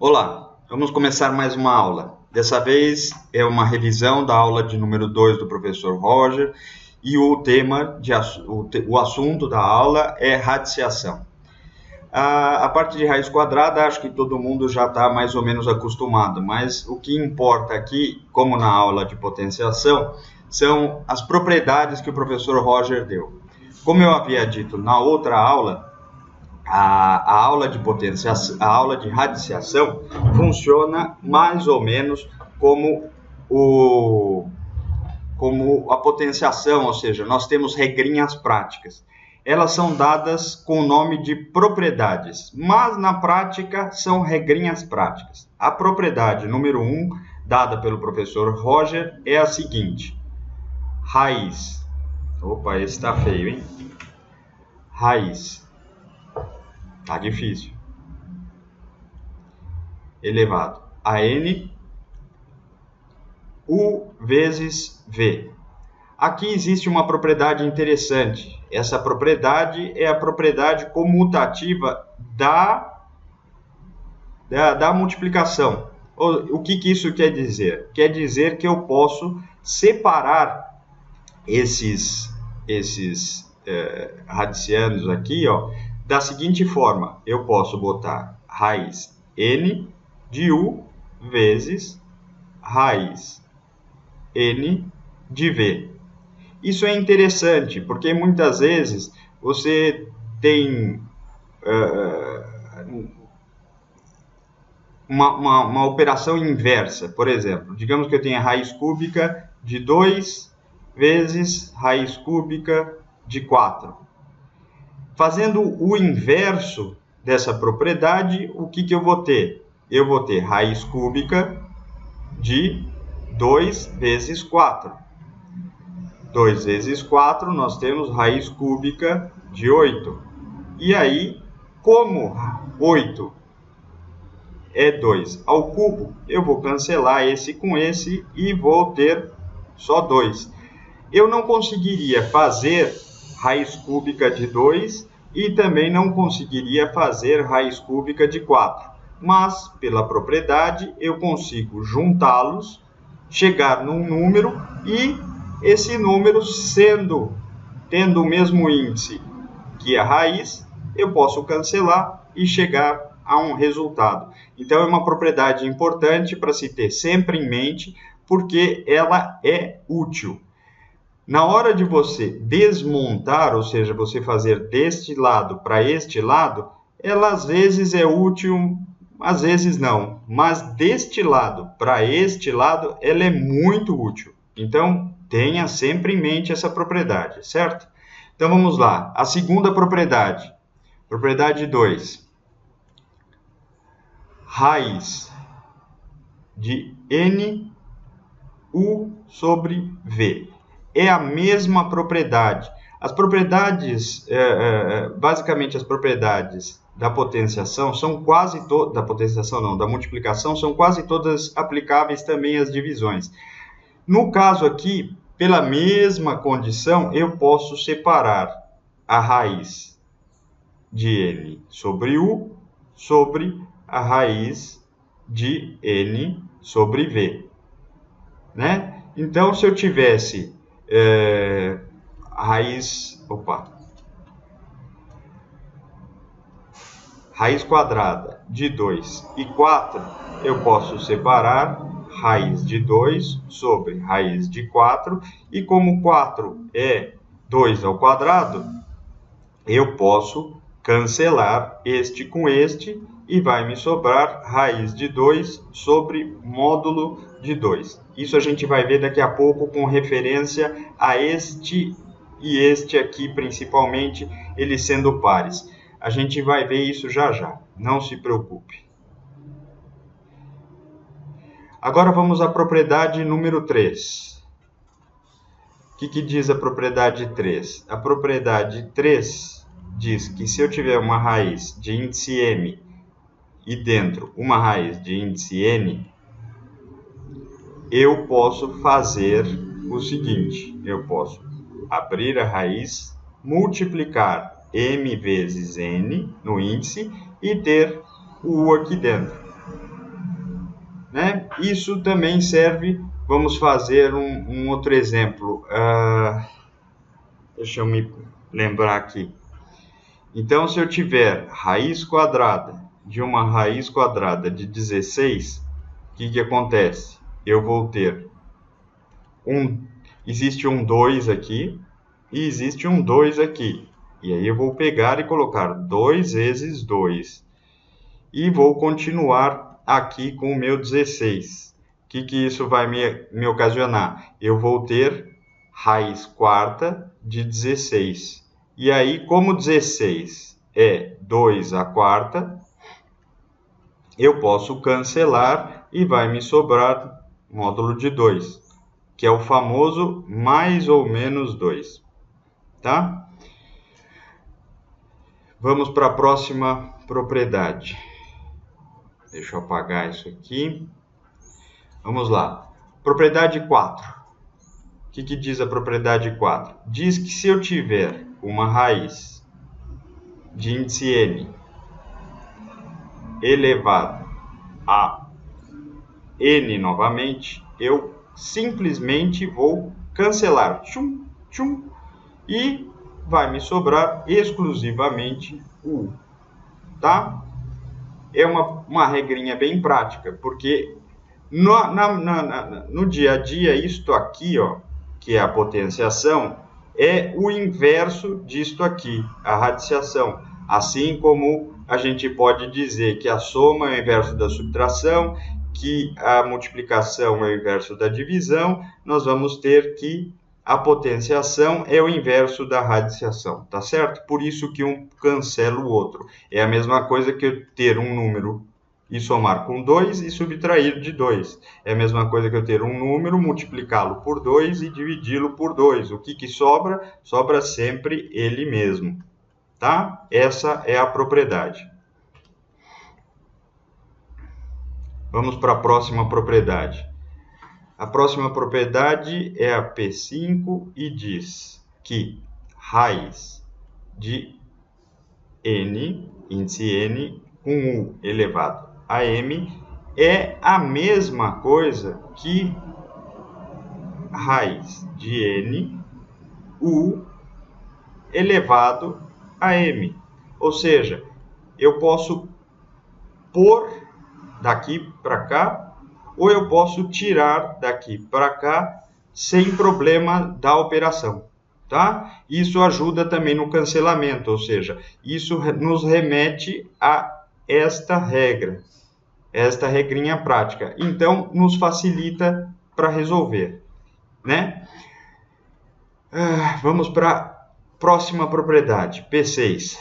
Olá, vamos começar mais uma aula. Dessa vez é uma revisão da aula de número 2 do professor Roger e o assunto da aula é radiciação. A parte de raiz quadrada, acho que todo mundo já está mais ou menos acostumado, mas o que importa aqui, como na aula de potenciação, são as propriedades que o professor Roger deu. Como eu havia dito na outra aula, a aula de potenciação, a aula de radiciação funciona mais ou menos como a potenciação, ou seja, nós temos regrinhas práticas. Elas são dadas com o nome de propriedades, mas na prática são regrinhas práticas. A propriedade número 1, dada pelo professor Roger, é a seguinte: raiz. Opa, esse está feio, hein? Raiz. Tá difícil. Elevado a n u vezes v. Aqui existe uma propriedade interessante. Essa propriedade é a propriedade comutativa da multiplicação. O que isso quer dizer? Quer dizer que eu posso separar esses radicianos aqui, ó, da seguinte forma: eu posso botar raiz n de u vezes raiz n de v. Isso é interessante, porque muitas vezes você tem uma operação inversa. Por exemplo, digamos que eu tenha raiz cúbica de 2 vezes raiz cúbica de 4. Fazendo o inverso dessa propriedade, o que eu vou ter? Eu vou ter raiz cúbica de 2 vezes 4. 2 vezes 4, nós temos raiz cúbica de 8. E aí, como 8 é 2 ao cubo, eu vou cancelar esse com esse e vou ter só 2. Eu não conseguiria fazer raiz cúbica de 2 e também não conseguiria fazer raiz cúbica de 4. Mas, pela propriedade, eu consigo juntá-los, chegar num número e esse número, tendo o mesmo índice que a raiz, eu posso cancelar e chegar a um resultado. Então, é uma propriedade importante para se ter sempre em mente, porque ela é útil. Na hora de você desmontar, ou seja, você fazer deste lado para este lado, ela às vezes é útil, às vezes não. Mas deste lado para este lado, ela é muito útil. Então, tenha sempre em mente essa propriedade, certo? Então, vamos lá. A segunda propriedade. Propriedade 2. Raiz de n u sobre v. É a mesma propriedade. As propriedades, basicamente as propriedades da potenciação são quase todas, da multiplicação são quase todas aplicáveis também às divisões. No caso aqui, pela mesma condição, eu posso separar a raiz de n sobre u sobre a raiz de n sobre v, né? Então, se eu tivesse raiz quadrada de 2 e 4, eu posso separar raiz de 2 sobre raiz de 4, e como 4 é 2 ao quadrado, eu posso cancelar este com este e vai me sobrar raiz de 2 sobre módulo de 2. Isso a gente vai ver daqui a pouco com referência a este e este aqui, principalmente, eles sendo pares. A gente vai ver isso já já, não se preocupe. Agora vamos à propriedade número 3. O que diz a propriedade 3? A propriedade 3 diz que se eu tiver uma raiz de índice m e dentro uma raiz de índice n, eu posso fazer o seguinte: eu posso abrir a raiz, multiplicar m vezes n no índice e ter o u aqui dentro. né? Isso também serve, vamos fazer um outro exemplo. Deixa eu me lembrar aqui. Então, se eu tiver raiz quadrada de uma raiz quadrada de 16, o que acontece? Eu vou ter existe um 2 aqui e existe um 2 aqui. E aí eu vou pegar e colocar 2 vezes 2. E vou continuar aqui com o meu 16. O que isso vai me ocasionar? Eu vou ter raiz quarta de 16. E aí, como 16 é 2 à quarta, eu posso cancelar e vai me sobrar módulo de 2, que é o famoso mais ou menos 2. Tá? Vamos para a próxima propriedade. Deixa eu apagar isso aqui. Vamos lá. Propriedade 4. O que diz a propriedade 4? Diz que se eu tiver uma raiz de índice n elevado a n novamente, eu simplesmente vou cancelar. Tchum, tchum, e vai me sobrar exclusivamente o U. Tá? É uma regrinha bem prática, porque no dia a dia, isto aqui, ó, que é a potenciação, é o inverso disto aqui, a radiciação. Assim como a gente pode dizer que a soma é o inverso da subtração, que a multiplicação é o inverso da divisão, nós vamos ter que a potenciação é o inverso da radiciação, tá certo? Por isso que um cancela o outro. É a mesma coisa que eu ter um número e somar com 2 e subtrair de 2. É a mesma coisa que eu ter um número, multiplicá-lo por 2 e dividi-lo por 2. O que sobra? Sobra sempre ele mesmo. Tá? Essa é a propriedade. Vamos para a próxima propriedade. A próxima propriedade é a P5 e diz que raiz de n, índice n, com U elevado a m, é a mesma coisa que raiz de n, U elevado a m. Ou seja, eu posso pôr daqui para cá, ou eu posso tirar daqui para cá, sem problema da operação. Tá? Isso ajuda também no cancelamento, ou seja, isso nos remete a esta regra, esta regrinha prática. Então, nos facilita para resolver, né? Vamos para a próxima propriedade, P6.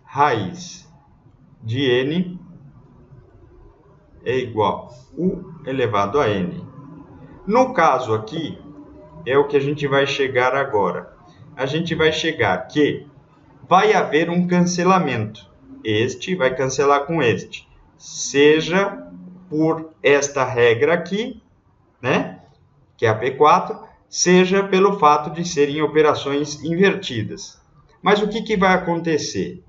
Raiz de n é igual a U elevado a n. No caso aqui, é o que a gente vai chegar agora. A gente vai chegar que vai haver um cancelamento. Este vai cancelar com este. Seja por esta regra aqui, né? Que é a P4, seja pelo fato de serem operações invertidas. Mas o que vai acontecer?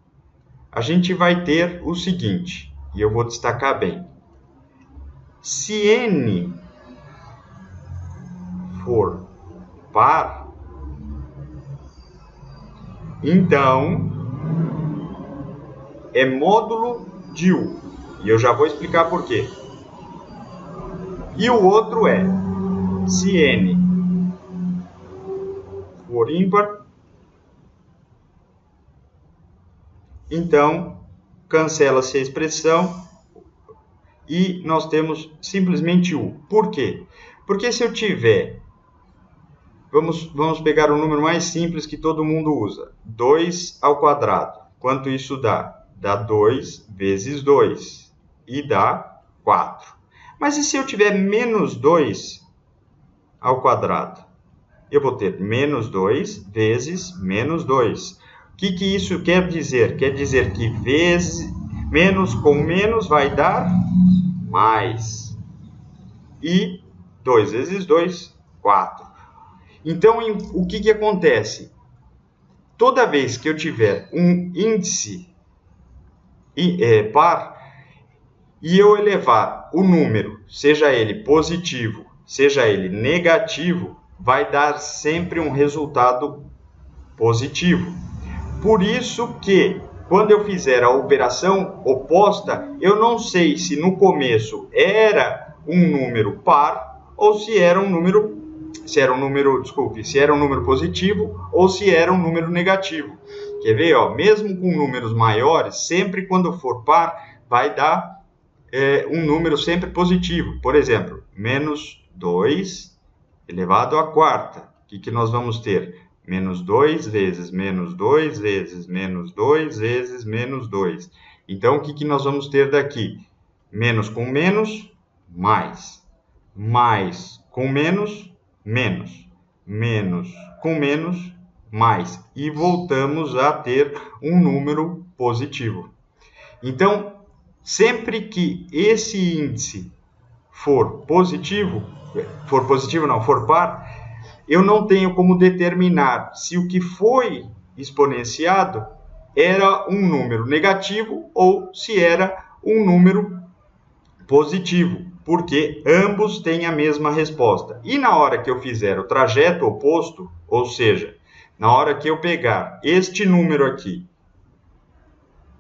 A gente vai ter o seguinte, e eu vou destacar bem. Se n for par, então é módulo de U. E eu já vou explicar por quê. E o outro é, se n for ímpar, então cancela-se a expressão e nós temos simplesmente U. Por quê? Porque se eu tiver, vamos pegar o número mais simples que todo mundo usa, 2 ao quadrado. Quanto isso dá? Dá 2 vezes 2 e dá 4. Mas e se eu tiver menos 2 ao quadrado? Eu vou ter menos 2 vezes menos 2. O que isso quer dizer? Quer dizer que menos com menos vai dar mais. E 2 vezes 2, 4. Então, o que acontece? Toda vez que eu tiver um índice par, e eu elevar o número, seja ele positivo, seja ele negativo, vai dar sempre um resultado positivo. Por isso que, quando eu fizer a operação oposta, eu não sei se no começo era um número par ou se era um número positivo ou se era um número negativo. Quer ver? Ó, mesmo com números maiores, sempre quando for par, vai dar um número sempre positivo. Por exemplo, menos 2 elevado à quarta. O que nós vamos ter? Menos 2 vezes menos 2 vezes menos 2 vezes menos 2. Então, o que nós vamos ter daqui? Menos com menos, mais. Mais com menos, menos. Menos com menos, mais. E voltamos a ter um número positivo. Então, sempre que esse índice for par, eu não tenho como determinar se o que foi exponenciado era um número negativo ou se era um número positivo, porque ambos têm a mesma resposta. E na hora que eu fizer o trajeto oposto, ou seja, na hora que eu pegar este número aqui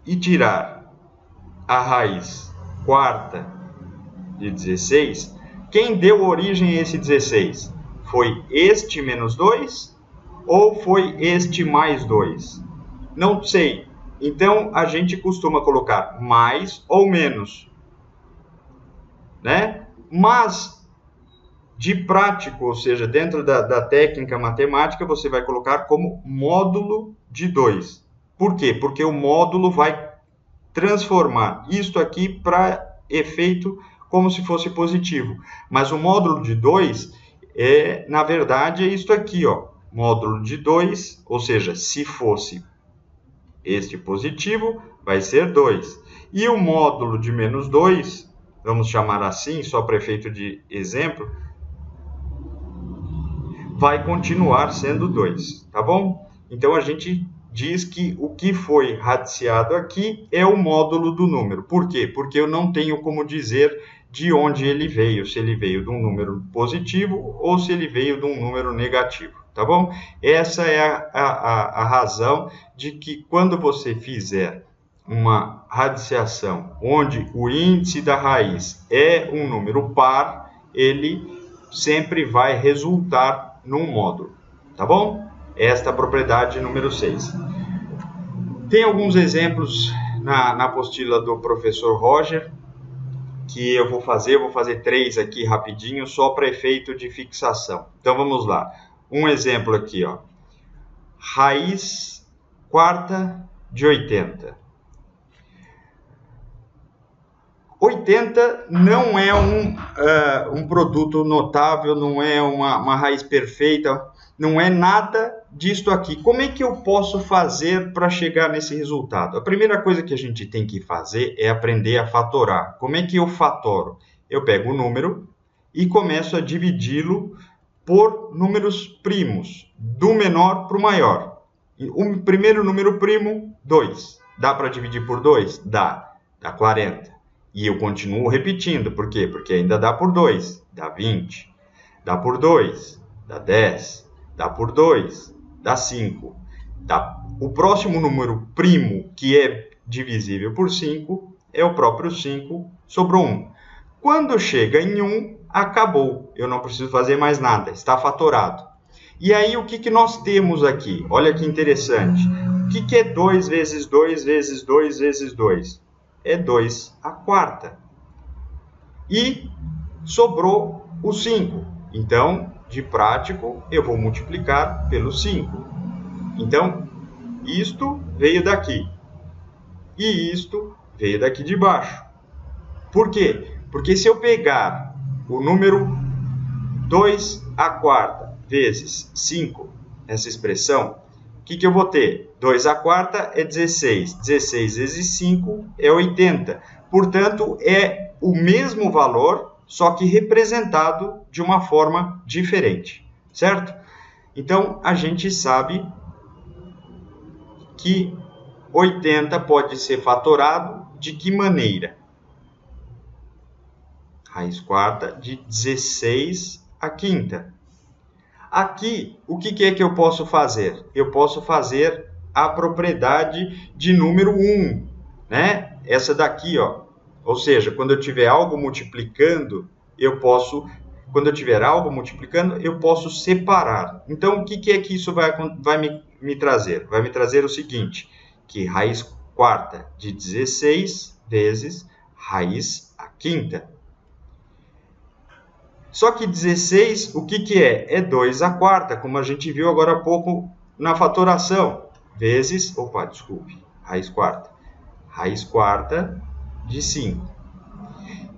e tirar a raiz quarta de 16, quem deu origem a esse 16? Foi este menos 2 ou foi este mais 2? Não sei. Então, a gente costuma colocar mais ou menos, né? Mas, de prático, ou seja, dentro da técnica matemática, você vai colocar como módulo de 2. Por quê? Porque o módulo vai transformar isto aqui para efeito como se fosse positivo. Mas o módulo de 2, na verdade, é isto aqui, ó. Módulo de 2, ou seja, se fosse este positivo, vai ser 2. E o módulo de menos 2, vamos chamar assim, só para efeito de exemplo, vai continuar sendo 2, tá bom? Então, a gente diz que o que foi radiciado aqui é o módulo do número. Por quê? Porque eu não tenho como dizer de onde ele veio, se ele veio de um número positivo ou se ele veio de um número negativo, tá bom? Essa é a razão de que quando você fizer uma radiciação onde o índice da raiz é um número par, ele sempre vai resultar num módulo, tá bom? Esta é a propriedade número 6. Tem alguns exemplos na apostila do professor Roger, que eu vou fazer 3 aqui rapidinho, só para efeito de fixação. Então, vamos lá. Um exemplo aqui, ó. Raiz quarta de 80. 80 não é um produto notável, não é uma raiz perfeita, não é nada disto aqui. Como é que eu posso fazer para chegar nesse resultado? A primeira coisa que a gente tem que fazer é aprender a fatorar. Como é que eu fatoro? Eu pego o número e começo a dividi-lo por números primos, do menor para o maior. O primeiro número primo, 2. Dá para dividir por 2? Dá 40. E eu continuo repetindo, por quê? Porque ainda dá por 2, dá 20. Dá por 2, dá 10. Dá por 2, dá 5. O próximo número primo que é divisível por 5 é o próprio 5, sobrou 1. Quando chega em 1, acabou. Eu não preciso fazer mais nada, está fatorado. E aí, o que nós temos aqui? Olha que interessante. O que é 2 vezes 2 vezes 2 vezes 2? É 2 à quarta. E sobrou o 5. Então, de prático, eu vou multiplicar pelo 5. Então, isto veio daqui. E isto veio daqui de baixo. Por quê? Porque se eu pegar o número 2 à quarta vezes 5, essa expressão, o que eu vou ter? 2 à quarta é 16. 16 vezes 5 é 80. Portanto, é o mesmo valor, só que representado de uma forma diferente, certo? Então, a gente sabe que 80 pode ser fatorado de que maneira? raiz quarta de 16 à quinta. Aqui, o que é que eu posso fazer? Eu posso fazer a propriedade de número 1, né? Essa daqui, ó. Ou seja, quando eu tiver algo multiplicando, quando eu tiver algo multiplicando, eu posso separar. Então, o que é que isso vai me trazer? Vai me trazer o seguinte, que raiz quarta de 16 vezes raiz à quinta. Só que 16, o que é? É 2 à quarta, como a gente viu agora há pouco na fatoração. Vezes, raiz quarta. Raiz quarta de 5.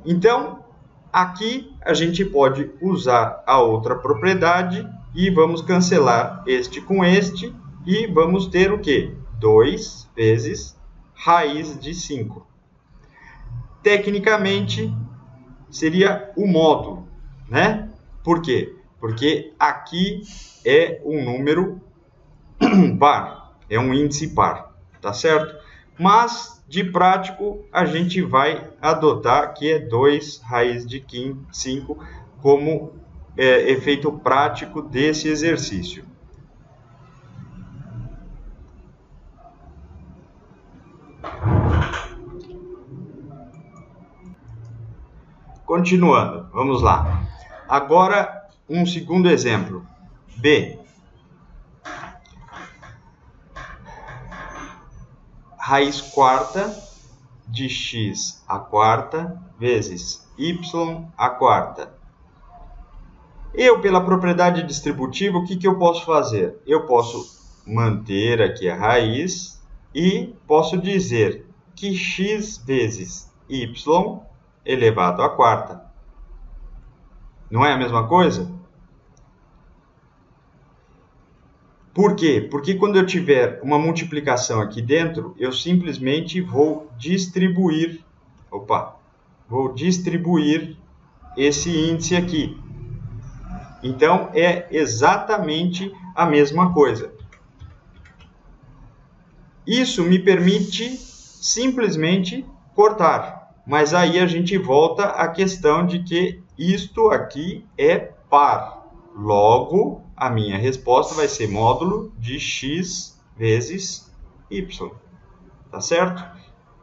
Então, aqui a gente pode usar a outra propriedade e vamos cancelar este com este e vamos ter o quê? 2 vezes raiz de 5. Tecnicamente, seria o módulo, né? Por quê? Porque aqui é um número par, é um índice par, tá certo? Mas, de prático, a gente vai adotar que é 2 raiz de 5 como efeito prático desse exercício. Continuando, vamos lá. Agora, um segundo exemplo. B. Raiz quarta de x à quarta vezes y à quarta. Eu, pela propriedade distributiva, o que eu posso fazer? Eu posso manter aqui a raiz e posso dizer que x vezes y elevado à quarta. Não é a mesma coisa? Por quê? Porque quando eu tiver uma multiplicação aqui dentro, eu simplesmente vou distribuir esse índice aqui. Então, é exatamente a mesma coisa. Isso me permite simplesmente cortar. Mas aí a gente volta à questão de que isto aqui é par. Logo, a minha resposta vai ser módulo de x vezes y. Tá certo?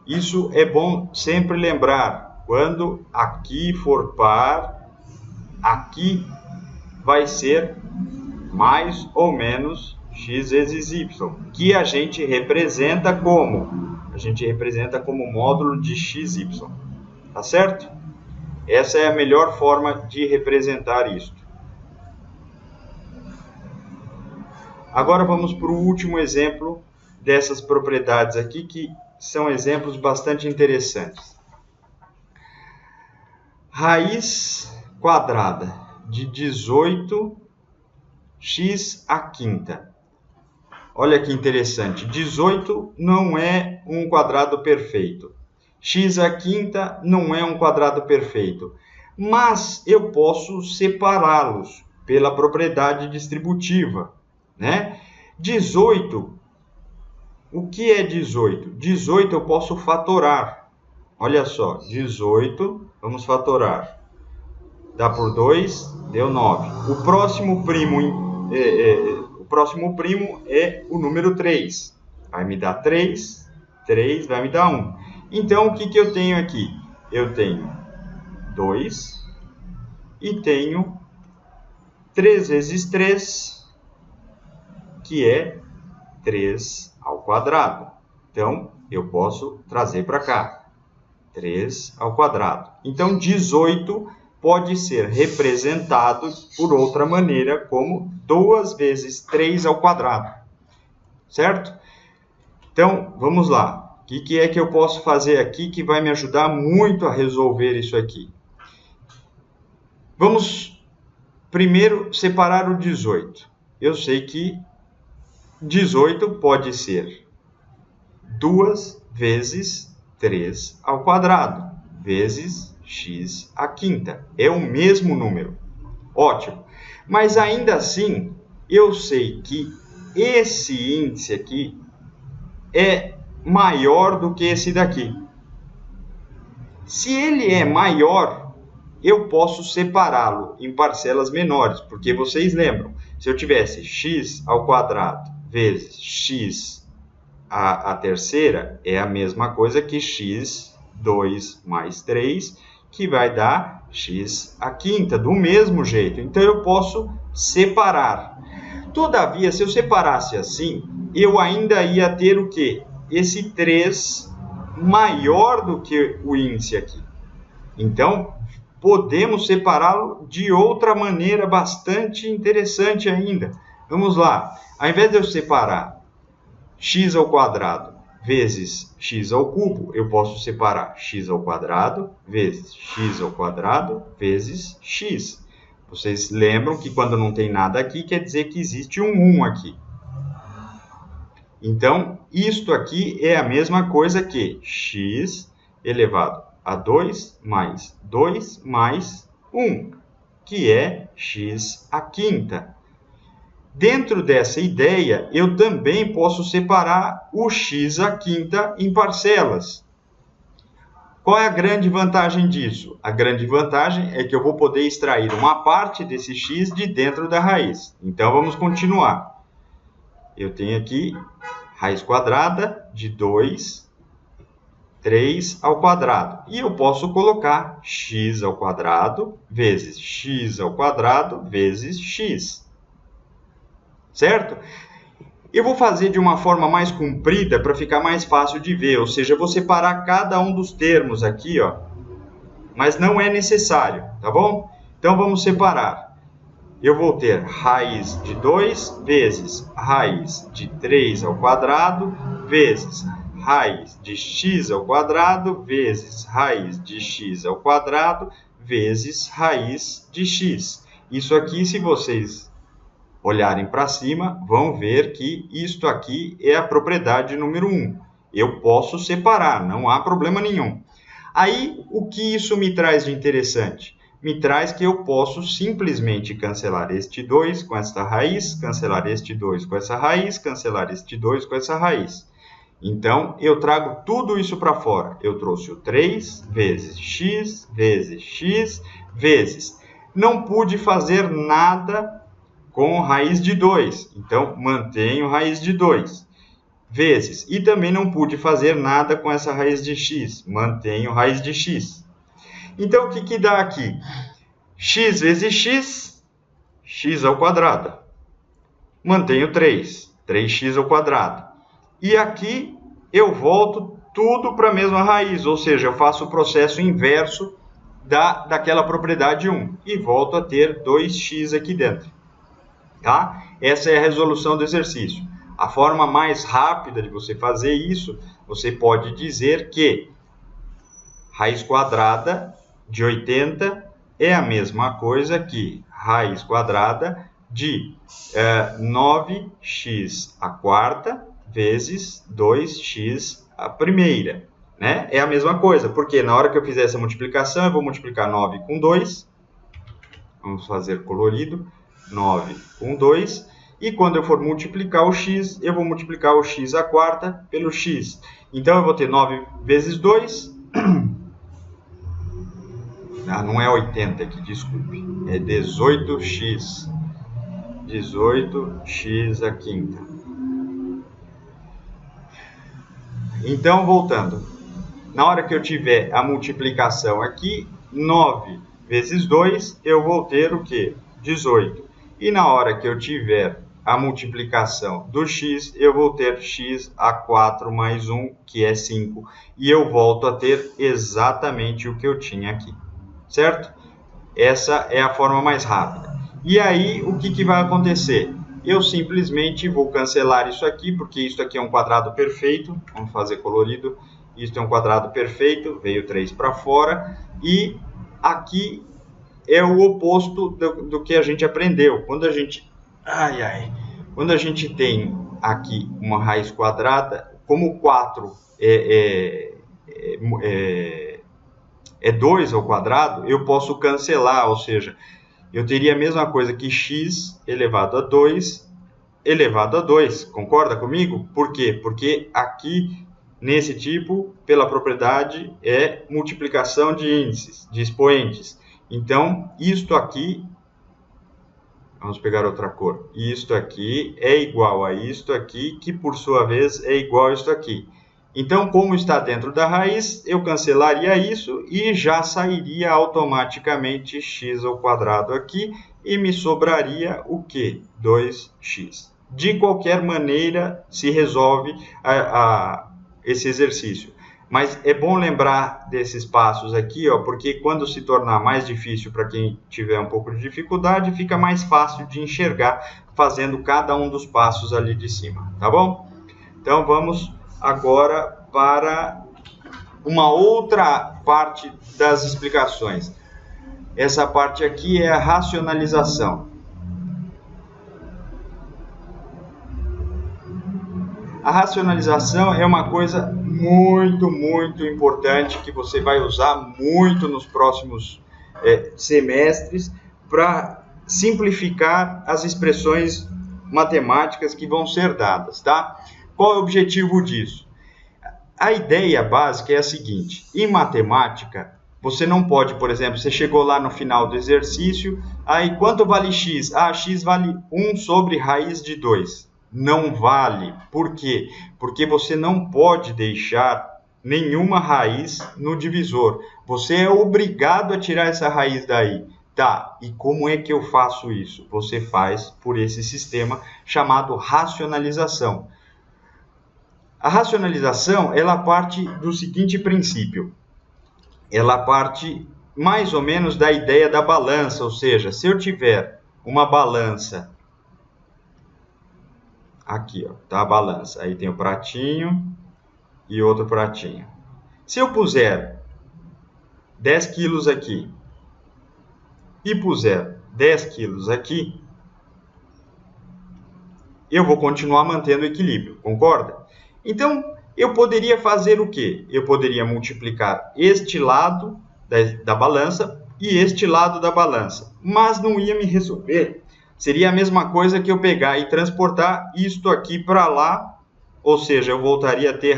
Isso é bom sempre lembrar. Quando aqui for par, aqui vai ser mais ou menos x vezes y, que a gente representa como? A gente representa como módulo de xy. Tá certo? Essa é a melhor forma de representar isto. Agora vamos para o último exemplo dessas propriedades aqui, que são exemplos bastante interessantes. Raiz quadrada de 18x à quinta. Olha que interessante, 18 não é um quadrado perfeito. X à quinta não é um quadrado perfeito. Mas eu posso separá-los pela propriedade distributiva, né? 18, o que é 18? 18 eu posso fatorar. Olha só, 18, vamos fatorar. Dá por 2, deu 9. O próximo primo é o número 3. Vai me dar 3, 3 vai me dar 1. Então, o que eu tenho aqui? Eu tenho 2 e tenho 3 vezes 3, que é 3 ao quadrado. Então, eu posso trazer para cá. 3 ao quadrado. Então, 18 pode ser representado por outra maneira, como 2 vezes 3 ao quadrado. Certo? Então, vamos lá. O que é que eu posso fazer aqui que vai me ajudar muito a resolver isso aqui? Vamos primeiro separar o 18. Eu sei que 18 pode ser 2 vezes 3 ao quadrado, vezes x à quinta. É o mesmo número. Ótimo. Mas ainda assim, eu sei que esse índice aqui é maior do que esse daqui. Se ele é maior, eu posso separá-lo em parcelas menores, porque vocês lembram, se eu tivesse x ao quadrado vezes x a terceira, é a mesma coisa que x2 mais 3, que vai dar x a quinta, do mesmo jeito. Então, eu posso separar. Todavia, se eu separasse assim, eu ainda ia ter o quê? Esse 3 maior do que o índice aqui. Então, podemos separá-lo de outra maneira bastante interessante ainda. Vamos lá. Ao invés de eu separar x ao quadrado vezes x ao cubo, eu posso separar x ao quadrado vezes x ao quadrado vezes x. Vocês lembram que quando não tem nada aqui, quer dizer que existe um 1 aqui. Então, isto aqui é a mesma coisa que x elevado a 2 mais 2 mais 1, que é x a quinta. Dentro dessa ideia, eu também posso separar o x a quinta em parcelas. Qual é a grande vantagem disso? A grande vantagem é que eu vou poder extrair uma parte desse x de dentro da raiz. Então, vamos continuar. Eu tenho aqui raiz quadrada de 2, 3 ao quadrado. E eu posso colocar x ao quadrado vezes x ao quadrado vezes x. Certo? Eu vou fazer de uma forma mais comprida para ficar mais fácil de ver. Ou seja, eu vou separar cada um dos termos aqui, ó. Mas não é necessário, tá bom? Então, vamos separar. Eu vou ter raiz de 2 vezes raiz de 3 ao quadrado vezes raiz de x ao quadrado vezes raiz de x ao quadrado vezes raiz de x. Isso aqui, se vocês olharem para cima, vão ver que isto aqui é a propriedade número 1. Eu posso separar, não há problema nenhum. Aí, o que isso me traz de interessante? Me traz que eu posso simplesmente cancelar este 2 com esta raiz, cancelar este 2 com essa raiz, cancelar este 2 com essa raiz. Então, eu trago tudo isso para fora. Eu trouxe o 3 vezes x vezes. Não pude fazer nada com raiz de 2. Então, mantenho raiz de 2. Vezes. E também não pude fazer nada com essa raiz de x. Mantenho raiz de x. Então, o que dá aqui? X vezes x, x ao quadrado. Mantenho 3, 3x ao quadrado. E aqui eu volto tudo para a mesma raiz, ou seja, eu faço o processo inverso daquela propriedade 1. E volto a ter 2x aqui dentro. Tá? Essa é a resolução do exercício. A forma mais rápida de você fazer isso, você pode dizer que raiz quadrada de 80 é a mesma coisa que raiz quadrada de 9x a quarta vezes 2x a primeira. Né? É a mesma coisa, porque na hora que eu fizer essa multiplicação, eu vou multiplicar 9 com 2. Vamos fazer colorido. 9 com 2. E quando eu for multiplicar o x, eu vou multiplicar o x a quarta pelo x. Então, eu vou ter 9 vezes 2... não é 80 aqui, desculpe. É 18x. 18x a quinta. Então, voltando. Na hora que eu tiver a multiplicação aqui, 9 vezes 2, eu vou ter o quê? 18. E na hora que eu tiver a multiplicação do x, eu vou ter x a 4 mais 1, que é 5. E eu volto a ter exatamente o que eu tinha aqui. Certo? Essa é a forma mais rápida. E aí, o que vai acontecer? Eu simplesmente vou cancelar isso aqui, porque isso aqui é um quadrado perfeito. Vamos fazer colorido. Isso é um quadrado perfeito, veio 3 para fora. E aqui é o oposto do que a gente aprendeu. Quando a gente tem aqui uma raiz quadrada, como 4 é 2 ao quadrado, eu posso cancelar, ou seja, eu teria a mesma coisa que x elevado a 2 elevado a 2. Concorda comigo? Por quê? Porque aqui, nesse tipo, pela propriedade, é multiplicação de índices, de expoentes. Então, isto aqui, vamos pegar outra cor, isto aqui é igual a isto aqui, que por sua vez é igual a isto aqui. Então, como está dentro da raiz, eu cancelaria isso e já sairia automaticamente x ao quadrado aqui e me sobraria o quê? 2x. De qualquer maneira, se resolve esse exercício. Mas é bom lembrar desses passos aqui, ó, porque quando se tornar mais difícil para quem tiver um pouco de dificuldade, fica mais fácil de enxergar fazendo cada um dos passos ali de cima, tá bom? Então, vamos agora para uma outra parte das explicações. Essa parte aqui é a racionalização. A racionalização é uma coisa muito, muito importante que você vai usar muito nos próximos semestres para simplificar as expressões matemáticas que vão ser dadas, tá? Qual é o objetivo disso? A ideia básica é a seguinte: em matemática, você não pode, por exemplo, você chegou lá no final do exercício, aí quanto vale x? Ah, x vale 1 sobre raiz de 2. Não vale. Por quê? Porque você não pode deixar nenhuma raiz no divisor. Você é obrigado a tirar essa raiz daí. Tá, e como é que eu faço isso? Você faz por esse sistema chamado racionalização. A racionalização, ela parte do seguinte princípio. Ela parte mais ou menos da ideia da balança, ou seja, se eu tiver uma balança, aqui, ó, tá a balança, aí tem o pratinho e outro pratinho. Se eu puser 10 quilos aqui e puser 10 quilos aqui, eu vou continuar mantendo o equilíbrio, concorda? Então, eu poderia fazer o quê? Eu poderia multiplicar este lado da balança e este lado da balança, mas não ia me resolver. Seria a mesma coisa que eu pegar e transportar isto aqui para lá, ou seja, eu voltaria a ter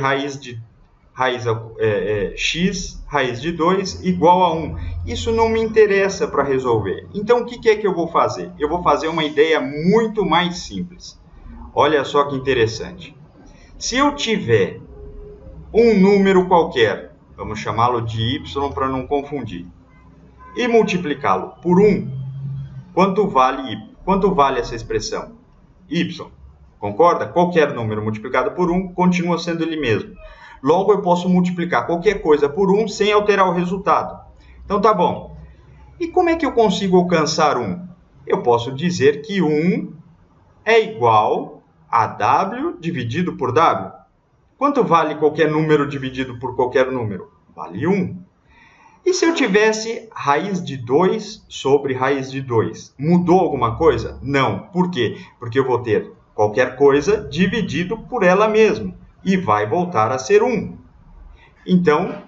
x, raiz de 2, igual a 1. Isso não me interessa para resolver. Então, o que é que eu vou fazer? Eu vou fazer uma ideia muito mais simples. Olha só que interessante. Se eu tiver um número qualquer, vamos chamá-lo de y para não confundir, e multiplicá-lo por 1, quanto vale essa expressão? Y. Concorda? Qualquer número multiplicado por 1 continua sendo ele mesmo. Logo, eu posso multiplicar qualquer coisa por 1 sem alterar o resultado. Então, tá bom. E como é que eu consigo alcançar 1? Eu posso dizer que 1 é igual a w dividido por w. Quanto vale qualquer número dividido por qualquer número? Vale 1. E se eu tivesse raiz de 2 sobre raiz de 2? Mudou alguma coisa? Não. Por quê? Porque eu vou ter qualquer coisa dividido por ela mesma. E vai voltar a ser 1. Então,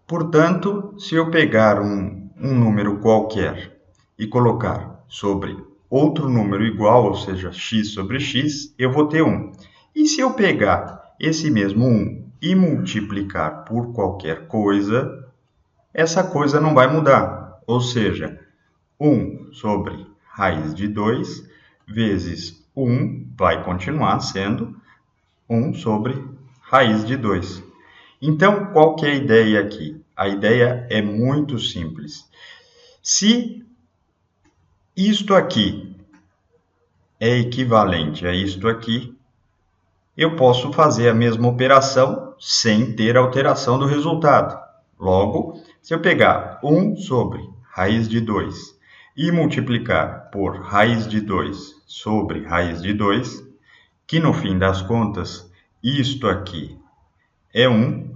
portanto, se eu pegar um número qualquer e colocar sobre outro número igual, ou seja, x sobre x, eu vou ter 1. E se eu pegar esse mesmo 1 e multiplicar por qualquer coisa, essa coisa não vai mudar. Ou seja, 1 sobre raiz de 2 vezes 1 vai continuar sendo 1 sobre raiz de 2. Então, qual que é a ideia aqui? A ideia é muito simples. Se isto aqui é equivalente a isto aqui, eu posso fazer a mesma operação sem ter alteração do resultado. Logo, se eu pegar 1 sobre raiz de 2 e multiplicar por raiz de 2 sobre raiz de 2, que no fim das contas, isto aqui é 1,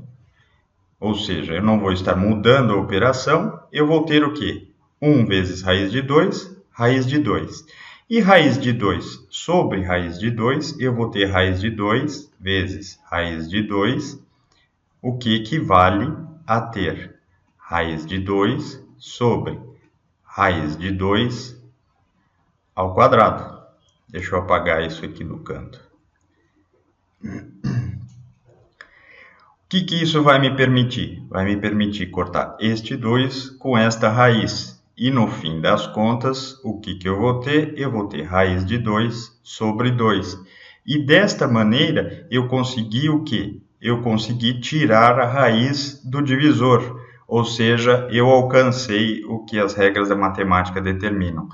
ou seja, eu não vou estar mudando a operação, eu vou ter o quê? 1 vezes raiz de 2, raiz de 2. E raiz de 2 sobre raiz de 2, eu vou ter raiz de 2 vezes raiz de 2, o que equivale a ter raiz de 2 sobre raiz de 2 ao quadrado. Deixa eu apagar isso aqui no canto. que isso vai me permitir? Vai me permitir cortar este 2 com esta raiz. E no fim das contas, o que eu vou ter? Eu vou ter raiz de 2 sobre 2. E desta maneira, eu consegui o quê? Eu consegui tirar a raiz do divisor. Ou seja, eu alcancei o que as regras da matemática determinam.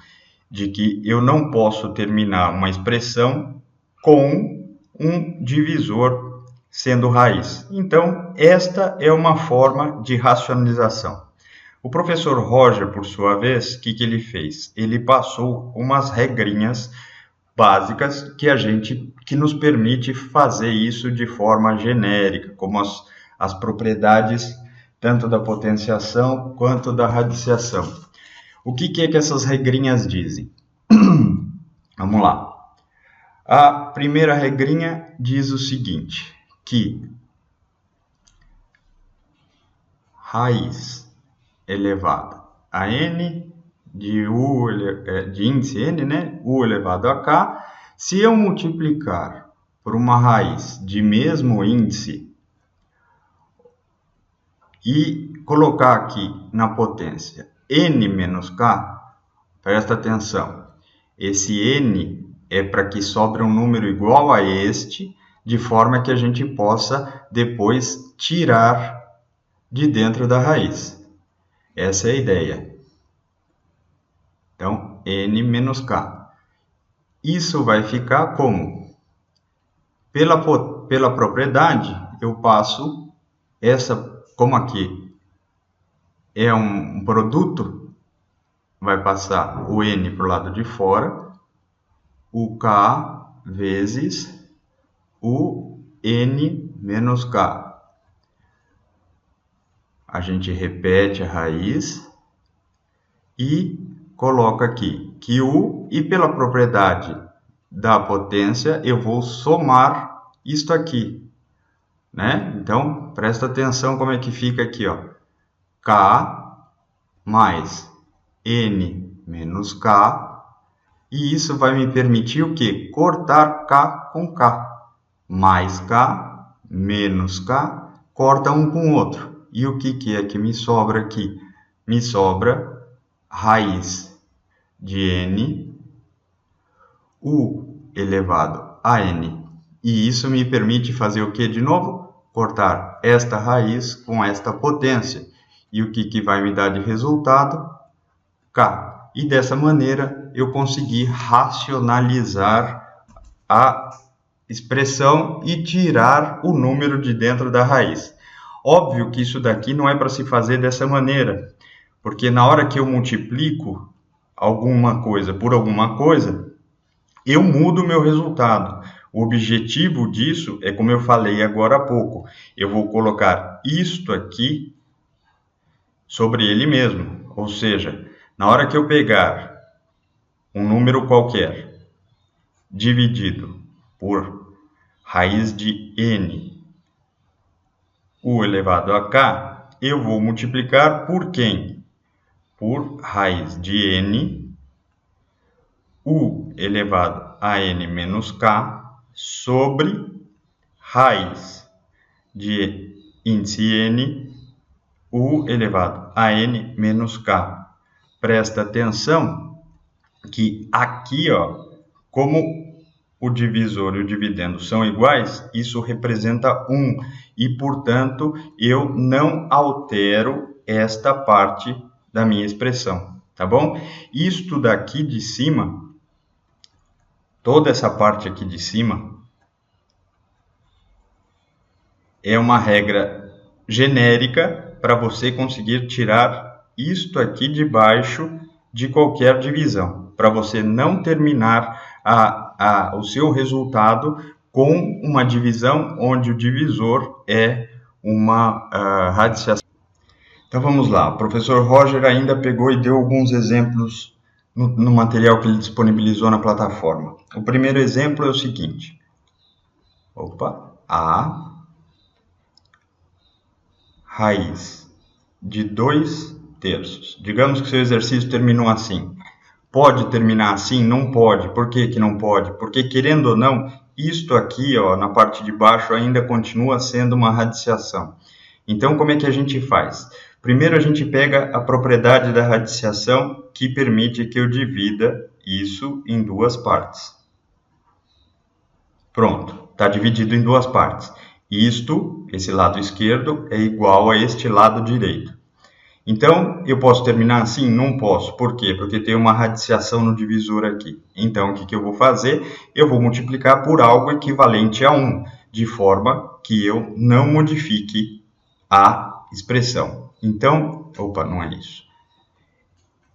De que eu não posso terminar uma expressão com um divisor sendo raiz. Então, esta é uma forma de racionalização. O professor Roger, por sua vez, o que ele fez? Ele passou umas regrinhas básicas que nos permite fazer isso de forma genérica, como as propriedades tanto da potenciação quanto da radiciação. O que é que essas regrinhas dizem? Vamos lá. A primeira regrinha diz o seguinte, que raiz elevada a n de índice n, né? U elevado a k, se eu multiplicar por uma raiz de mesmo índice e colocar aqui na potência n menos k, presta atenção, esse n é para que sobre um número igual a este, de forma que a gente possa depois tirar de dentro da raiz. Essa é a ideia. Então, n menos k. Isso vai ficar como? Pela propriedade, eu passo essa, como aqui é um produto, vai passar o n para o lado de fora, o k vezes o n menos k. A gente repete a raiz e coloca aqui que u, e pela propriedade da potência, eu vou somar isto aqui, né? Então, presta atenção como é que fica aqui, ó. K mais n menos k, e isso vai me permitir o quê? Cortar k com k. Mais k, menos k, corta um com o outro. E o que é que me sobra aqui? Me sobra raiz de n, u elevado a n. E isso me permite fazer o que de novo? Cortar esta raiz com esta potência. E o que vai me dar de resultado? K. E dessa maneira eu consegui racionalizar a expressão e tirar o número de dentro da raiz. Óbvio que isso daqui não é para se fazer dessa maneira, porque na hora que eu multiplico alguma coisa por alguma coisa, eu mudo o meu resultado. O objetivo disso é, como eu falei agora há pouco, eu vou colocar isto aqui sobre ele mesmo. Ou seja, na hora que eu pegar um número qualquer dividido por raiz de n, u elevado a k, eu vou multiplicar por quem? Por raiz de n, u elevado a n menos k, sobre raiz de índice n, u elevado a n menos k. Presta atenção que aqui, ó, como o divisor e o dividendo são iguais, isso representa 1. E, portanto, eu não altero esta parte da minha expressão, tá bom? Isto daqui de cima, toda essa parte aqui de cima, é uma regra genérica para você conseguir tirar isto aqui de baixo de qualquer divisão, para você não terminar o seu resultado com uma divisão onde o divisor é uma radiciação. Então vamos lá, o professor Roger ainda pegou e deu alguns exemplos no material que ele disponibilizou na plataforma. O primeiro exemplo é o seguinte, a raiz de 2/3. Digamos que seu exercício terminou assim. Pode terminar assim? Não pode. Por que não pode? Porque, querendo ou não, isto aqui, ó, na parte de baixo, ainda continua sendo uma radiciação. Então, como é que a gente faz? Primeiro, a gente pega a propriedade da radiciação que permite que eu divida isso em duas partes. Pronto, está dividido em duas partes. Isto, esse lado esquerdo, é igual a este lado direito. Então, eu posso terminar assim? Não posso. Por quê? Porque tem uma radiciação no divisor aqui. Então, o que eu vou fazer? Eu vou multiplicar por algo equivalente a 1, de forma que eu não modifique a expressão. Então, opa, não é isso.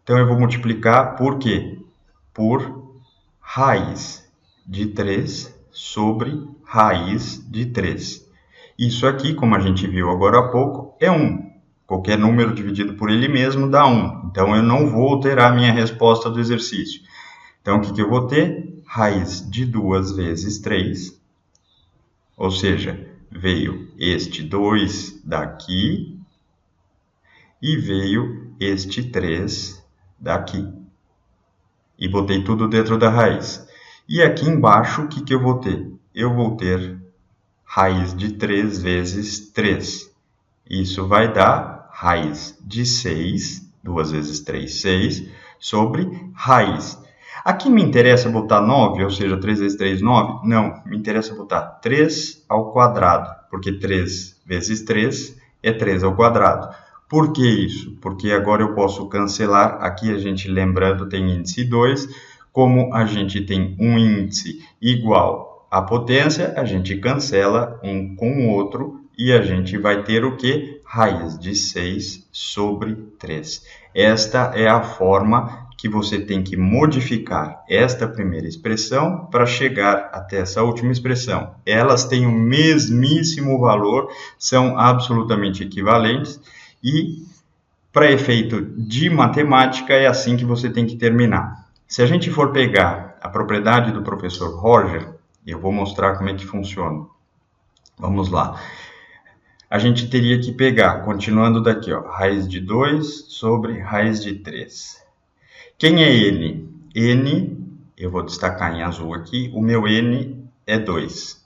Então, eu vou multiplicar por quê? Por raiz de 3 sobre raiz de 3. Isso aqui, como a gente viu agora há pouco, é 1. Qualquer número dividido por ele mesmo dá 1. Então, eu não vou alterar a minha resposta do exercício. Então, o que eu vou ter? Raiz de 2 vezes 3. Ou seja, veio este 2 daqui e veio este 3 daqui. E botei tudo dentro da raiz. E aqui embaixo, o que eu vou ter? Eu vou ter raiz de 3 vezes 3. Isso vai dar raiz de 6, 2 vezes 3, 6, sobre raiz. Aqui me interessa botar 9, ou seja, 3 vezes 3, 9? Não, me interessa botar 3 ao quadrado, porque 3 vezes 3 é 3 ao quadrado. Por que isso? Porque agora eu posso cancelar, aqui a gente, lembrando, tem índice 2, como a gente tem um índice igual à potência, a gente cancela um com o outro, e a gente vai ter o que? Raiz de 6 sobre 3. Esta é a forma que você tem que modificar esta primeira expressão para chegar até essa última expressão. Elas têm o mesmíssimo valor, são absolutamente equivalentes e, para efeito de matemática, é assim que você tem que terminar. Se a gente for pegar a propriedade do professor Roger, eu vou mostrar como é que funciona. Vamos lá. A gente teria que pegar, continuando daqui, ó, raiz de 2 sobre raiz de 3. Quem é n? N, eu vou destacar em azul aqui, o meu n é 2.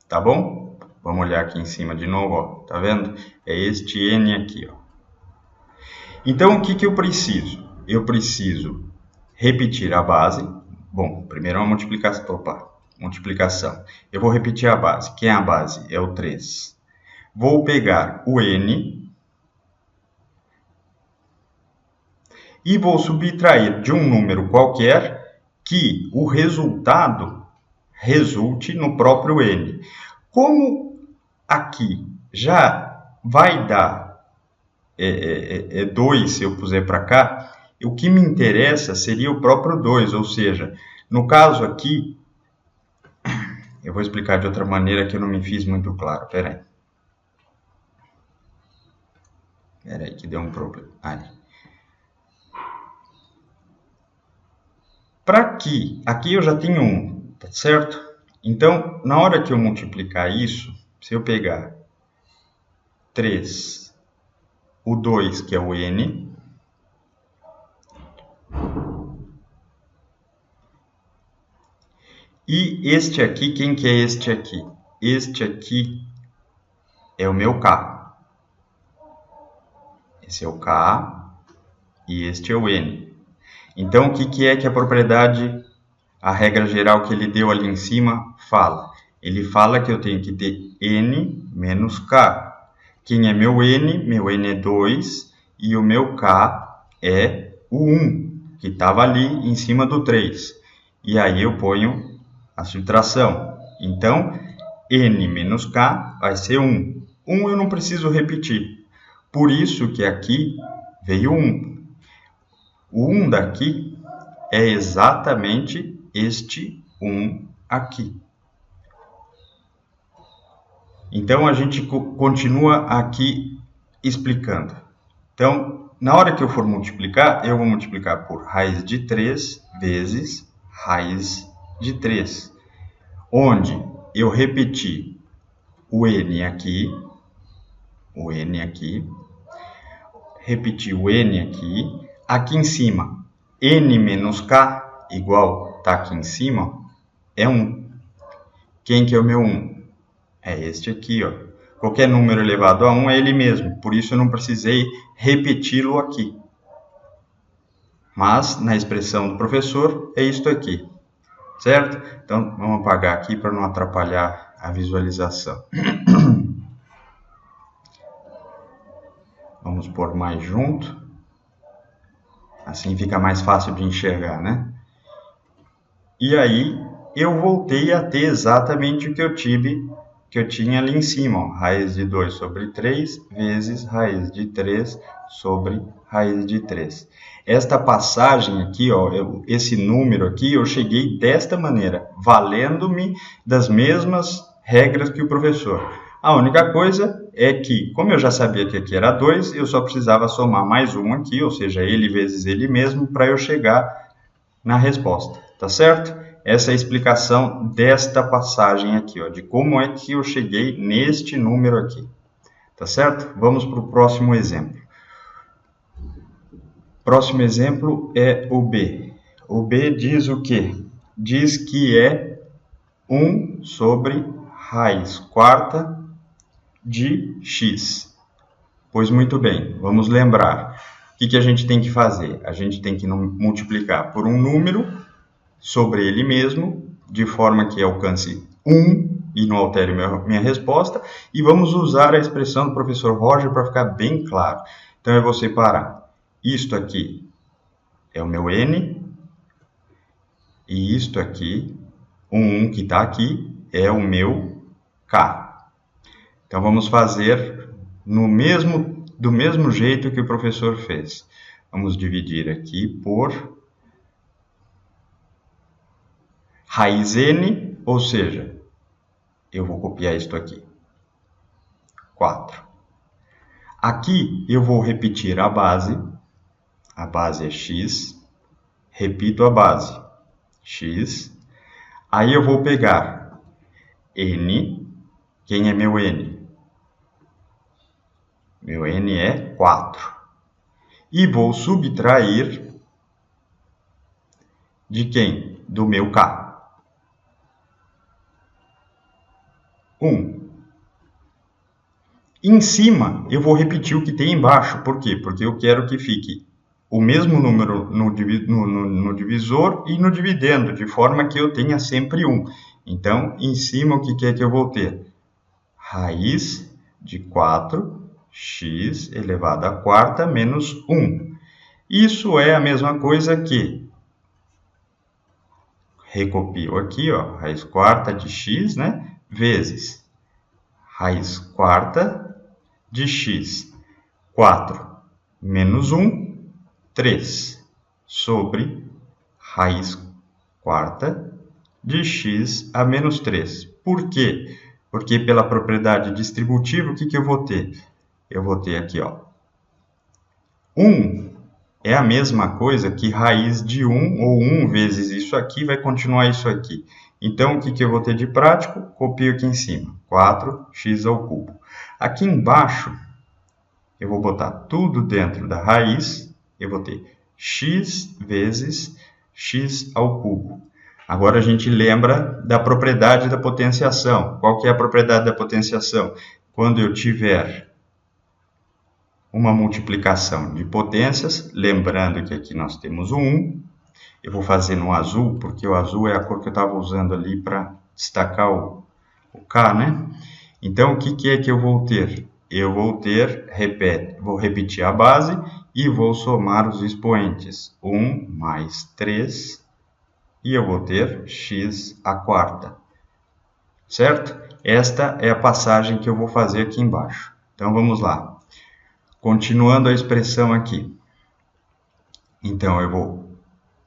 Tá bom? Vamos olhar aqui em cima de novo, ó, tá vendo? É este n aqui, ó. Então, o que eu preciso? Eu preciso repetir a base. Bom, primeiro uma multiplicação. Opa, multiplicação. Eu vou repetir a base. Quem é a base? É o 3. Vou pegar o n e vou subtrair de um número qualquer que o resultado resulte no próprio n. Como aqui já vai dar 2 se eu puser para cá, o que me interessa seria o próprio 2, ou seja, no caso aqui, eu vou explicar de outra maneira que eu não me fiz muito claro, Espera aí que deu um problema. Para aqui eu já tenho 1, tá certo? Então, na hora que eu multiplicar isso, se eu pegar 3, o 2, que é o n, e este aqui, quem que é este aqui? Este aqui é o meu k. Esse é o k e este é o n. Então, o que é que a propriedade, a regra geral que ele deu ali em cima, fala? Ele fala que eu tenho que ter n menos k. Quem é meu n? Meu n é 2 e o meu k é o 1, que estava ali em cima do 3. E aí eu ponho a subtração. Então, n menos k vai ser 1. 1 eu não preciso repetir. Por isso que aqui veio 1. O 1 daqui é exatamente este 1 aqui. Então, a gente continua aqui explicando. Então, na hora que eu for multiplicar, eu vou multiplicar por raiz de 3 vezes raiz de 3. Onde eu repeti o n aqui, repeti o n aqui em cima, n menos k, igual está aqui em cima, é 1. Quem que é o meu 1? É este aqui, ó. Qualquer número elevado a 1 é ele mesmo, por isso eu não precisei repeti-lo aqui. Mas, na expressão do professor, é isto aqui, certo? Então, vamos apagar aqui para não atrapalhar a visualização. Vamos pôr mais junto. Assim fica mais fácil de enxergar, né? E aí, eu voltei a ter exatamente o que eu tinha ali em cima, ó. Raiz de 2 sobre 3 vezes raiz de 3 sobre raiz de 3. Esta passagem aqui, ó, esse número aqui, eu cheguei desta maneira, valendo-me das mesmas regras que o professor. A única coisa é que, como eu já sabia que aqui era 2, eu só precisava somar mais um aqui, ou seja, ele vezes ele mesmo, para eu chegar na resposta, tá certo? Essa é a explicação desta passagem aqui, ó, de como é que eu cheguei neste número aqui, tá certo? Vamos para o próximo exemplo. Próximo exemplo é o B. O B diz o quê? Diz que é 1 sobre raiz quarta de x. Pois muito bem, vamos lembrar. O que a gente tem que fazer? A gente tem que multiplicar por um número sobre ele mesmo, de forma que alcance 1 e não altere minha resposta. E vamos usar a expressão do professor Roger para ficar bem claro. Então, eu vou separar. Isto aqui é o meu n, e isto aqui, o 1 que está aqui, é o meu k. Então, vamos fazer do mesmo jeito que o professor fez. Vamos dividir aqui por raiz n, ou seja, eu vou copiar isto aqui, 4. Aqui eu vou repetir a base é x, repito a base, x, aí eu vou pegar n, quem é meu n? Meu n é 4, e vou subtrair de quem? Do meu k. 1. Em cima, eu vou repetir o que tem embaixo. Por quê? Porque eu quero que fique o mesmo número no divisor e no dividendo, de forma que eu tenha sempre 1. Então, em cima, o que é que eu vou ter? Raiz de 4x elevado à quarta menos 1. Isso é a mesma coisa que... Recopio aqui, ó, raiz quarta de x, né? Vezes raiz quarta de x, 4 menos 1, 3, sobre raiz quarta de x a menos 3. Por quê? Porque pela propriedade distributiva, o que eu vou ter? Eu vou ter aqui, ó, 1 é a mesma coisa que raiz de 1, ou 1 vezes isso aqui, vai continuar isso aqui. Então, o que eu vou ter de prático? Copio aqui em cima, 4x ao cubo. Aqui embaixo, eu vou botar tudo dentro da raiz, eu vou ter x vezes x ao cubo. Agora, a gente lembra da propriedade da potenciação. Qual que é a propriedade da potenciação? Quando eu tiver uma multiplicação de potências, lembrando que aqui nós temos o 1, eu vou fazer no azul, porque o azul é a cor que eu estava usando ali para destacar o K, né? Então, o que é que eu vou ter? Eu vou ter, vou repetir a base e vou somar os expoentes. 1 mais 3, e eu vou ter x à quarta. Certo? Esta é a passagem que eu vou fazer aqui embaixo. Então, vamos lá. Continuando a expressão aqui. Então, eu vou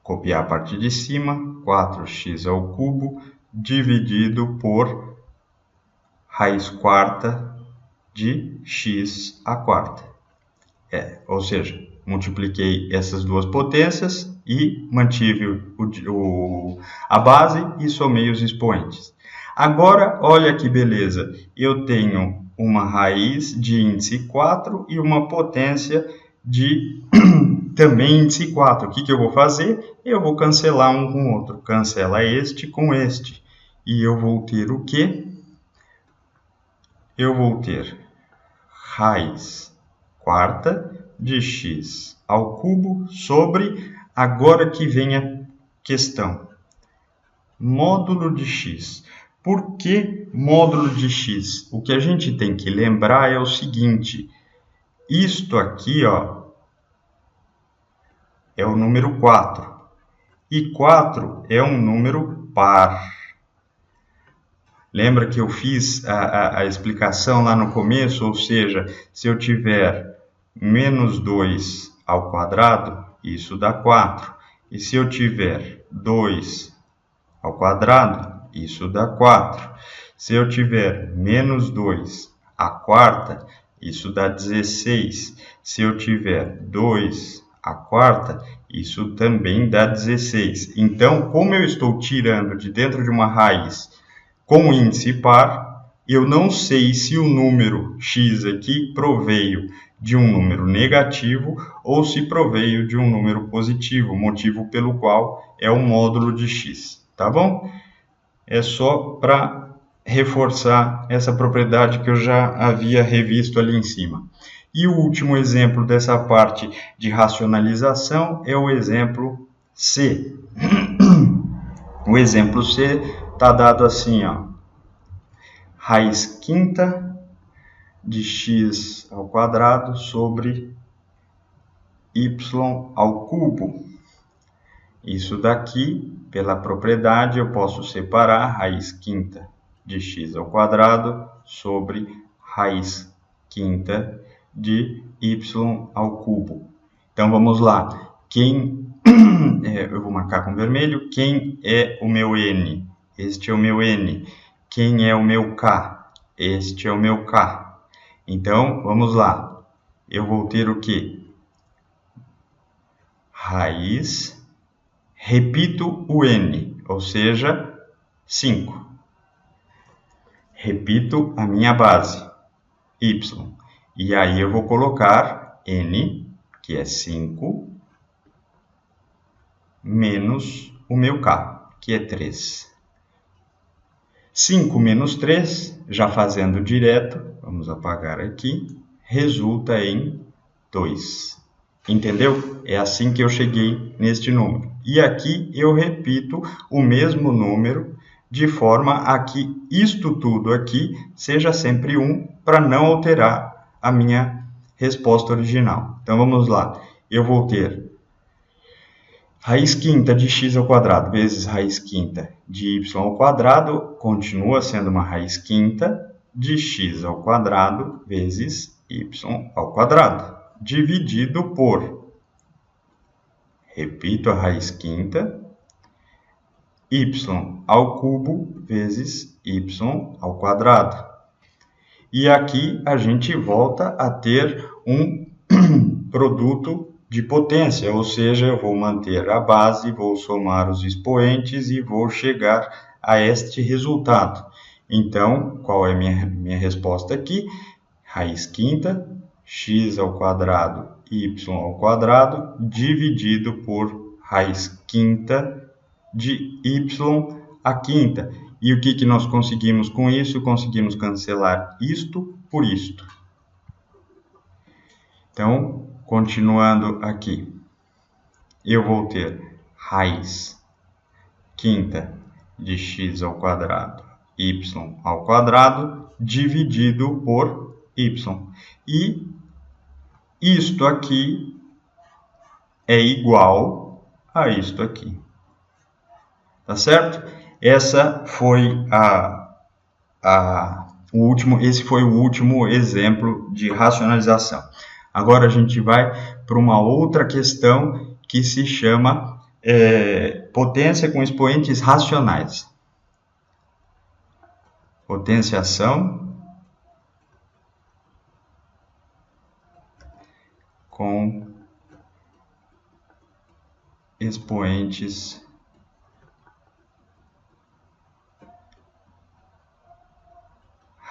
copiar a parte de cima, 4x ao cubo, dividido por raiz quarta de x à quarta. Ou seja, multipliquei essas duas potências e mantive a base e somei os expoentes. Agora, olha que beleza, eu tenho uma raiz de índice 4 e uma potência de também índice 4. O que eu vou fazer? Eu vou cancelar um com o outro. Cancela este com este. E eu vou ter o quê? Eu vou ter raiz quarta de x ao cubo sobre, agora que vem a questão, módulo de x. Por que módulo de x? O que a gente tem que lembrar é o seguinte, isto aqui, ó, é o número 4, e 4 é um número par. Lembra que eu fiz a explicação lá no começo? Ou seja, se eu tiver menos 2 ao quadrado, isso dá 4. E se eu tiver 2 ao quadrado, isso dá 4. Se eu tiver menos 2 à quarta, isso dá 16. Se eu tiver 2 à quarta, isso também dá 16. Então, como eu estou tirando de dentro de uma raiz com índice par, eu não sei se o número x aqui proveio de um número negativo ou se proveio de um número positivo, motivo pelo qual é o módulo de x, tá bom? É só para reforçar essa propriedade que eu já havia revisto ali em cima. E o último exemplo dessa parte de racionalização é o exemplo C. O exemplo C está dado assim, ó, raiz quinta de x ao quadrado sobre y ao cubo. Isso daqui, pela propriedade, eu posso separar raiz quinta de x ao quadrado sobre raiz quinta de y ao cubo. Então, vamos lá. Eu vou marcar com vermelho. Quem é o meu n? Este é o meu n. Quem é o meu k? Este é o meu k. Então, vamos lá. Eu vou ter o quê? Raiz, repito o n, ou seja, 5. Repito a minha base, y. E aí eu vou colocar n, que é 5, menos o meu k, que é 3. 5 menos 3, já fazendo direto, vamos apagar aqui, resulta em 2. Entendeu? É assim que eu cheguei neste número. E aqui eu repito o mesmo número, de forma a que isto tudo aqui seja sempre 1, para não alterar a minha resposta original. Então, vamos lá. Eu vou ter raiz quinta de x ao quadrado vezes raiz quinta de y ao quadrado, continua sendo uma raiz quinta de x ao quadrado vezes y ao quadrado, dividido por, repito a raiz quinta, y ao cubo vezes y ao quadrado. E aqui a gente volta a ter um produto de potência, ou seja, eu vou manter a base, vou somar os expoentes e vou chegar a este resultado. Então, qual é a minha resposta aqui? Raiz quinta, x ao quadrado, y ao quadrado, dividido por raiz quinta de y à quinta. E o que nós conseguimos com isso? Conseguimos cancelar isto por isto. Então, continuando aqui, eu vou ter raiz quinta de x ao quadrado, y ao quadrado, dividido por y. E isto aqui é igual a isto aqui. Tá certo? Esse foi o último exemplo de racionalização. Agora a gente vai para uma outra questão que se chama potência com expoentes racionais. Potenciação com expoentes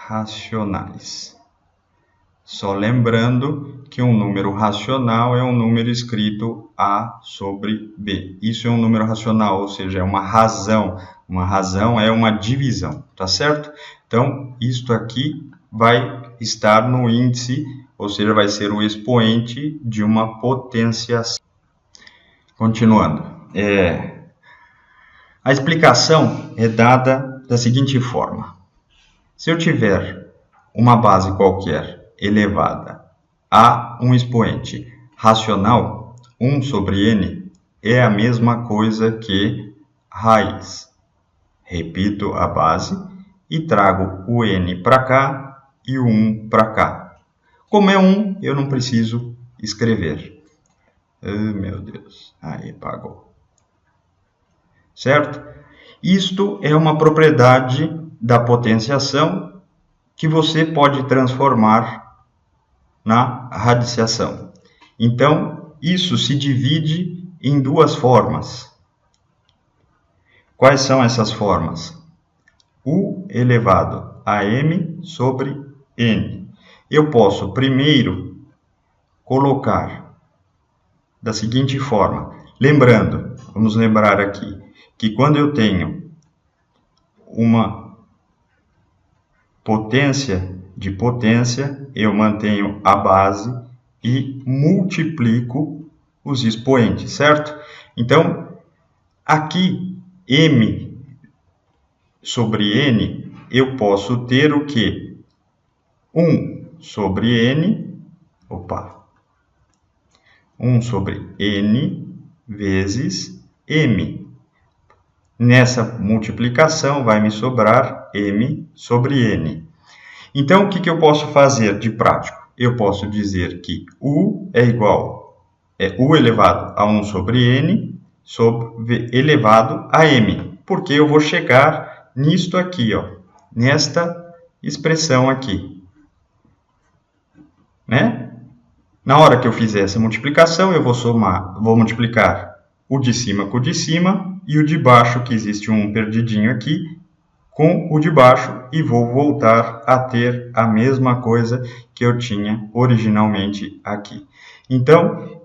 racionais. Só lembrando que um número racional é um número escrito A sobre B. Isso é um número racional, ou seja, é uma razão. Uma razão é uma divisão, tá certo? Então, isto aqui vai estar no índice, ou seja, vai ser o expoente de uma potenciação. Continuando. A explicação é dada da seguinte forma. Se eu tiver uma base qualquer elevada a um expoente racional, 1 sobre n é a mesma coisa que raiz. Repito a base e trago o n para cá e o 1 para cá. Como é 1, eu não preciso escrever. Meu Deus, aí apagou. Certo? Isto é uma propriedade da potenciação que você pode transformar na radiciação. Então, isso se divide em duas formas. Quais são essas formas? U elevado a m sobre n. Eu posso primeiro colocar da seguinte forma. Lembrando, vamos lembrar aqui, que quando eu tenho uma potência de potência, eu mantenho a base e multiplico os expoentes, certo? Então, aqui, m sobre n, eu posso ter o quê? 1 sobre n, 1 sobre n vezes m. Nessa multiplicação vai me sobrar m sobre n. Então, o que eu posso fazer de prático? Eu posso dizer que u é igual u elevado a 1 sobre n elevado a m. Porque eu vou chegar nisto aqui, ó, nesta expressão aqui. Né? Na hora que eu fizer essa multiplicação, eu vou multiplicar o de cima com o de cima e o de baixo, que existe um perdidinho aqui, com o de baixo e vou voltar a ter a mesma coisa que eu tinha originalmente aqui. Então,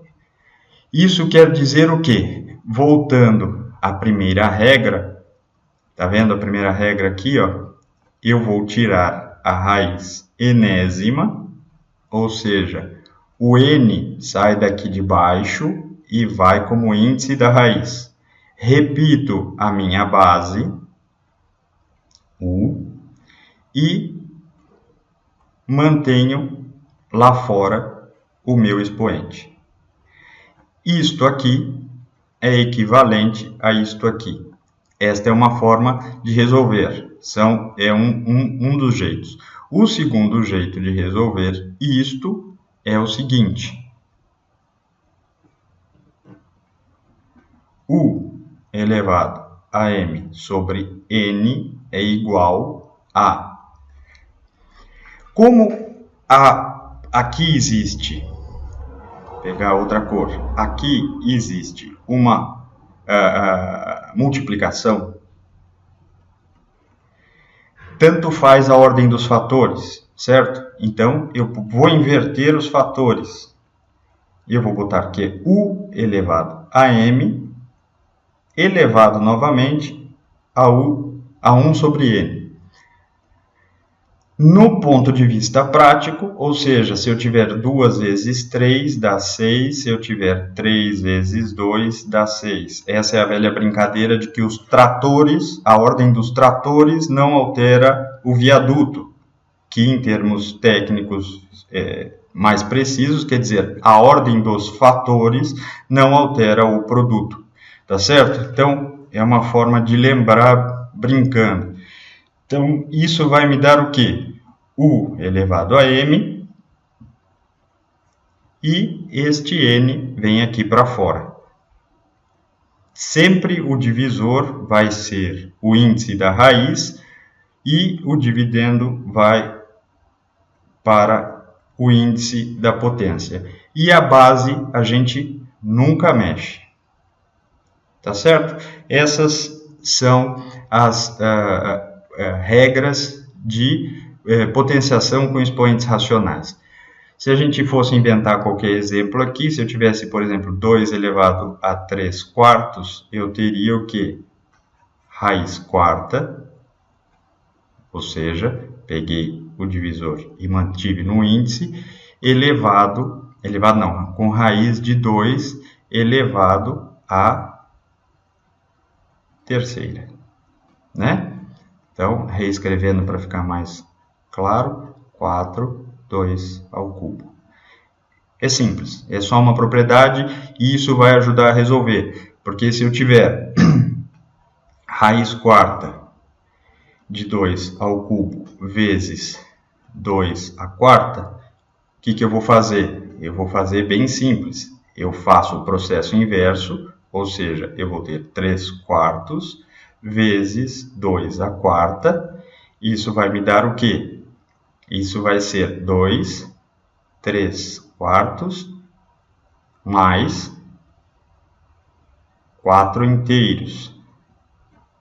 isso quer dizer o quê? Voltando à primeira regra, tá vendo a primeira regra aqui, ó? Eu vou tirar a raiz enésima, ou seja, o n sai daqui de baixo e vai como índice da raiz. Repito a minha base, u, e mantenho lá fora o meu expoente. Isto aqui é equivalente a isto aqui. Esta é uma forma de resolver. É um dos jeitos. O segundo jeito de resolver isto é o seguinte. U elevado a m sobre n é igual a... Como aqui existe... Vou pegar outra cor. Aqui existe uma multiplicação. Tanto faz a ordem dos fatores, certo? Então, eu vou inverter os fatores. E eu vou botar que u elevado a m elevado novamente a 1 sobre n. No ponto de vista prático, ou seja, se eu tiver 2 vezes 3, dá 6. Se eu tiver 3 vezes 2, dá 6. Essa é a velha brincadeira de que os tratores, a ordem dos tratores não altera o viaduto, que em termos técnicos mais precisos, quer dizer, a ordem dos fatores não altera o produto. Tá certo? Então, é uma forma de lembrar brincando. Então, isso vai me dar o quê? U elevado a m. E este n vem aqui para fora. Sempre o divisor vai ser o índice da raiz e o dividendo vai para o índice da potência. E a base a gente nunca mexe. Tá certo? Essas são as regras de potenciação com expoentes racionais. Se a gente fosse inventar qualquer exemplo aqui, se eu tivesse, por exemplo, 2 elevado a 3 quartos, eu teria o quê? raiz quarta, ou seja, peguei o divisor e mantive no índice, elevado não, com raiz de 2 elevado à terceira, né? Então, reescrevendo para ficar mais claro, 4, 2 ao cubo. É simples, é só uma propriedade e isso vai ajudar a resolver, porque se eu tiver raiz quarta de 2 ao cubo vezes 2 à quarta, o que eu vou fazer? Eu vou fazer bem simples. Eu faço o processo inverso, ou seja, eu vou ter 3 quartos vezes 2 à quarta. Isso vai me dar o quê? Isso vai ser 2, 3 quartos, mais 4 inteiros.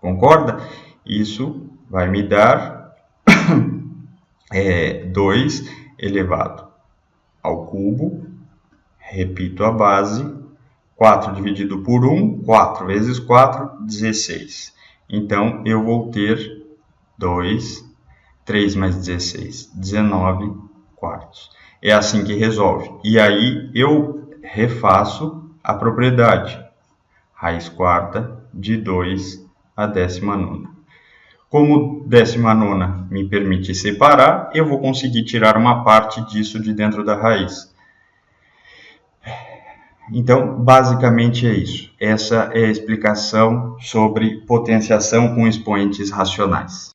Concorda? Isso vai me dar 2 elevado ao cubo, repito a base, 4 dividido por 1, 4 vezes 4, 16. Então, eu vou ter 3 mais 16, 19 quartos. É assim que resolve. E aí, eu refaço a propriedade. Raiz quarta de 2 a 19ª. Como 19ª me permite separar, eu vou conseguir tirar uma parte disso de dentro da raiz. Então, basicamente é isso. Essa é a explicação sobre potenciação com expoentes racionais.